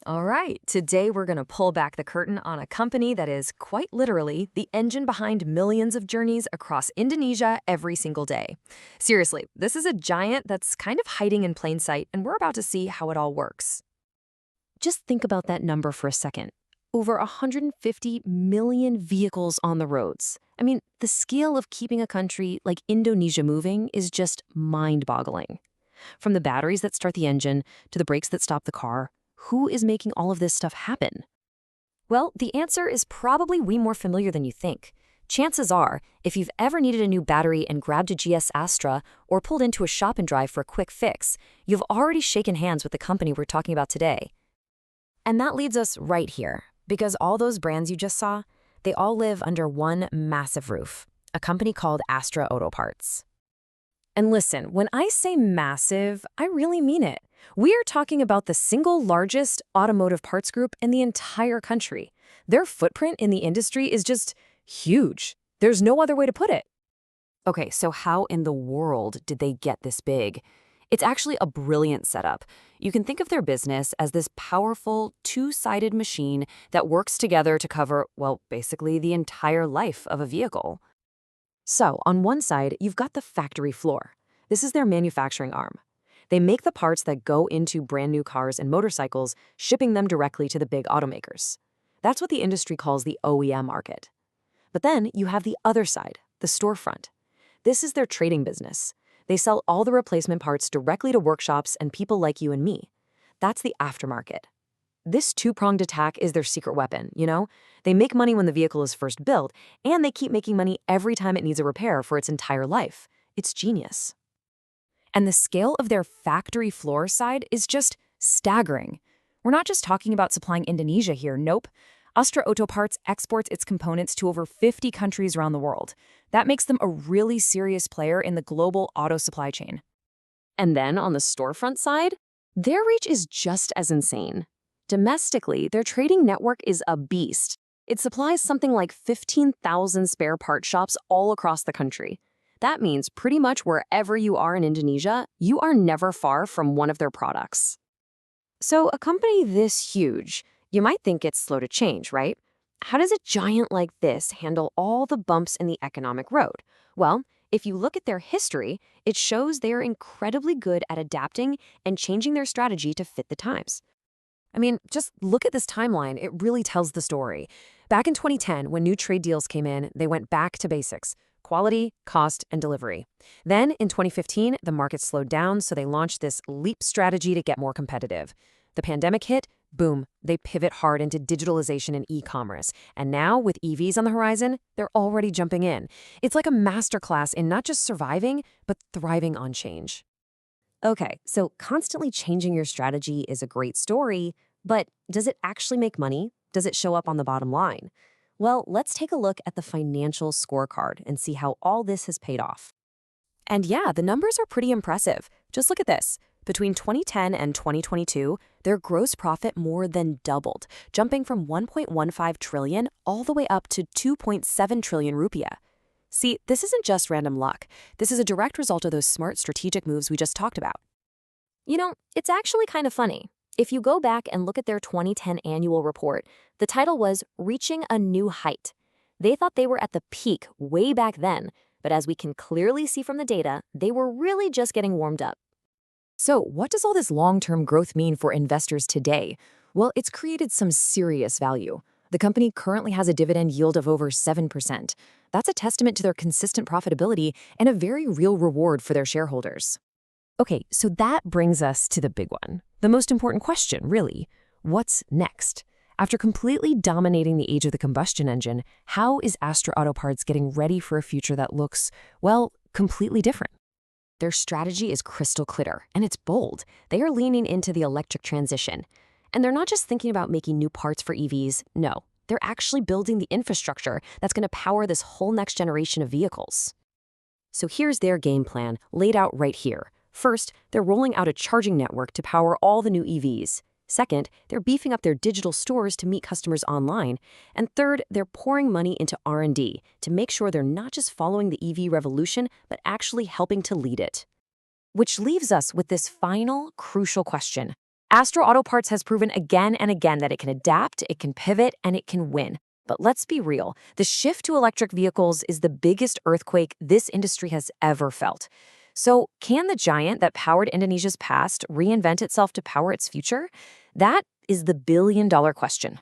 All right, today we're going to pull back the curtain on a company that is quite literally the engine behind millions of journeys across Indonesia every single day. Seriously, this is a giant that's kind of hiding in plain sight, and we're about to see how it all works. Just think about that number for a second. Over 150 million vehicles on the roads. I mean, the scale of keeping a country like Indonesia moving is just mind-boggling. From the batteries that start the engine to the brakes that stop the car, who is making all of this stuff happen? Well, the answer is probably way more familiar than you think. Chances are, if you've ever needed a new battery and grabbed a GS Astra or pulled into a shop and drive for a quick fix, you've already shaken hands with the company we're talking about today. And that leads us right here, because all those brands you just saw, they all live under one massive roof, a company called Astra Otoparts. And listen, when I say massive, I really mean it. We are talking about the single largest automotive parts group in the entire country. Their footprint in the industry is just huge. There's no other way to put it. Okay, so how in the world did they get this big? It's actually a brilliant setup. You can think of their business as this powerful, two-sided machine that works together to cover, well, basically the entire life of a vehicle. So, on one side, you've got the factory floor. This is their manufacturing arm. They make the parts that go into brand new cars and motorcycles, shipping them directly to the big automakers. That's what the industry calls the OEM market. But then you have the other side, the storefront. This is their trading business. They sell all the replacement parts directly to workshops and people like you and me. That's the aftermarket. This two-pronged attack is their secret weapon, you know? They make money when the vehicle is first built, and they keep making money every time it needs a repair for its entire life. It's genius. And the scale of their factory floor side is just staggering. We're not just talking about supplying Indonesia here, nope. Astra Otoparts exports its components to over 50 countries around the world. That makes them a really serious player in the global auto supply chain. And then on the storefront side, their reach is just as insane. Domestically, their trading network is a beast. It supplies something like 15,000 spare part shops all across the country. That means pretty much wherever you are in Indonesia, you are never far from one of their products. So a company this huge, you might think it's slow to change, right? How does a giant like this handle all the bumps in the economic road? Well, if you look at their history, it shows they are incredibly good at adapting and changing their strategy to fit the times. I mean, just look at this timeline. It really tells the story. Back in 2010, when new trade deals came in, they went back to basics: quality, cost, and delivery. Then, in 2015, the market slowed down, so they launched this leap strategy to get more competitive. The pandemic hit, boom, they pivot hard into digitalization and e-commerce. And now, with EVs on the horizon, they're already jumping in. It's like a masterclass in not just surviving, but thriving on change. Okay, so constantly changing your strategy is a great story, but does it actually make money? Does it show up on the bottom line? Well, let's take a look at the financial scorecard and see how all this has paid off. And yeah, the numbers are pretty impressive. Just look at this. Between 2010 and 2022, their gross profit more than doubled, jumping from 1.15 trillion all the way up to 2.7 trillion rupiah. See, this isn't just random luck. This is a direct result of those smart strategic moves we just talked about. You know, it's actually kind of funny. If you go back and look at their 2010 annual report, the title was Reaching a New Height. They thought they were at the peak way back then, but as we can clearly see from the data, they were really just getting warmed up. So what does all this long-term growth mean for investors today? Well, it's created some serious value. The company currently has a dividend yield of over 7%. That's a testament to their consistent profitability and a very real reward for their shareholders. Okay, so that brings us to the big one. The most important question, really. What's next? After completely dominating the age of the combustion engine, how is Astra Otoparts getting ready for a future that looks, well, completely different? Their strategy is crystal clear, and it's bold. They are leaning into the electric transition. And they're not just thinking about making new parts for EVs, no. They're actually building the infrastructure that's going to power this whole next generation of vehicles. So here's their game plan, laid out right here. First, they're rolling out a charging network to power all the new EVs. Second, they're beefing up their digital stores to meet customers online. And third, they're pouring money into R&D to make sure they're not just following the EV revolution, but actually helping to lead it. Which leaves us with this final, crucial question. Astra Otoparts has proven again and again that it can adapt, it can pivot, and it can win. But let's be real, the shift to electric vehicles is the biggest earthquake this industry has ever felt. So, can the giant that powered Indonesia's past reinvent itself to power its future? That is the billion-dollar question.